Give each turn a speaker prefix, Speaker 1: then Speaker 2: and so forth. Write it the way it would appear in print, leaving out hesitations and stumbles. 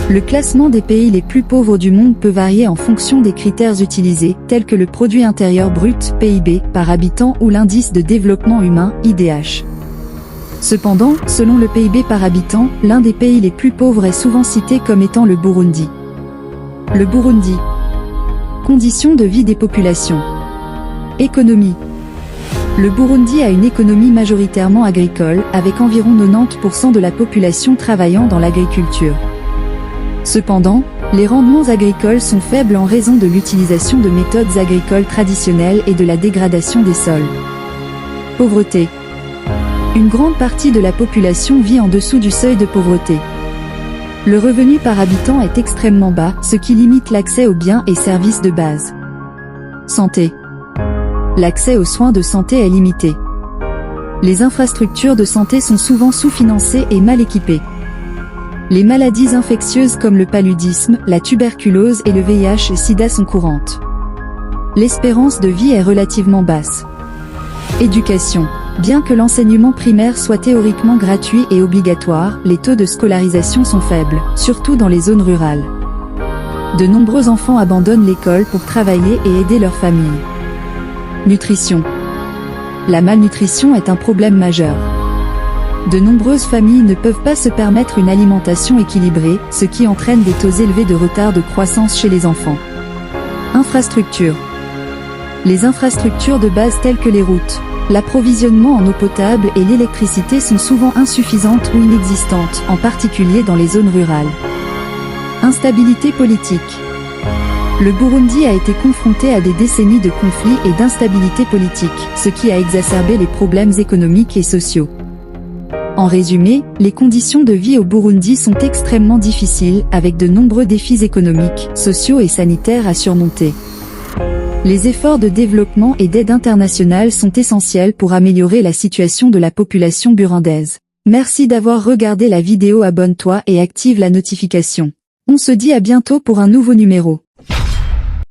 Speaker 1: Le classement des pays les plus pauvres du monde peut varier en fonction des critères utilisés, tels que le produit intérieur brut, PIB, par habitant ou l'indice de développement humain, IDH. Cependant, selon le PIB par habitant, l'un des pays les plus pauvres est souvent cité comme étant le Burundi. Le Burundi. Conditions de vie des populations. Économie. Le Burundi a une économie majoritairement agricole, avec environ 90% de la population travaillant dans l'agriculture. Cependant, les rendements agricoles sont faibles en raison de l'utilisation de méthodes agricoles traditionnelles et de la dégradation des sols. Pauvreté. Une grande partie de la population vit en dessous du seuil de pauvreté. Le revenu par habitant est extrêmement bas, ce qui limite l'accès aux biens et services de base. Santé. L'accès aux soins de santé est limité. Les infrastructures de santé sont souvent sous-financées et mal équipées. Les maladies infectieuses comme le paludisme, la tuberculose et le VIH et SIDA sont courantes. L'espérance de vie est relativement basse. Éducation. Bien que l'enseignement primaire soit théoriquement gratuit et obligatoire, les taux de scolarisation sont faibles, surtout dans les zones rurales. De nombreux enfants abandonnent l'école pour travailler et aider leur famille. Nutrition. La malnutrition est un problème majeur. De nombreuses familles ne peuvent pas se permettre une alimentation équilibrée, ce qui entraîne des taux élevés de retard de croissance chez les enfants. Infrastructures. Les infrastructures de base telles que les routes, l'approvisionnement en eau potable et l'électricité sont souvent insuffisantes ou inexistantes, en particulier dans les zones rurales. Instabilité politique. Le Burundi a été confronté à des décennies de conflits et d'instabilité politique, ce qui a exacerbé les problèmes économiques et sociaux. En résumé, les conditions de vie au Burundi sont extrêmement difficiles, avec de nombreux défis économiques, sociaux et sanitaires à surmonter. Les efforts de développement et d'aide internationale sont essentiels pour améliorer la situation de la population burundaise. Merci d'avoir regardé la vidéo, abonne-toi et active la notification. On se dit à bientôt pour un nouveau numéro.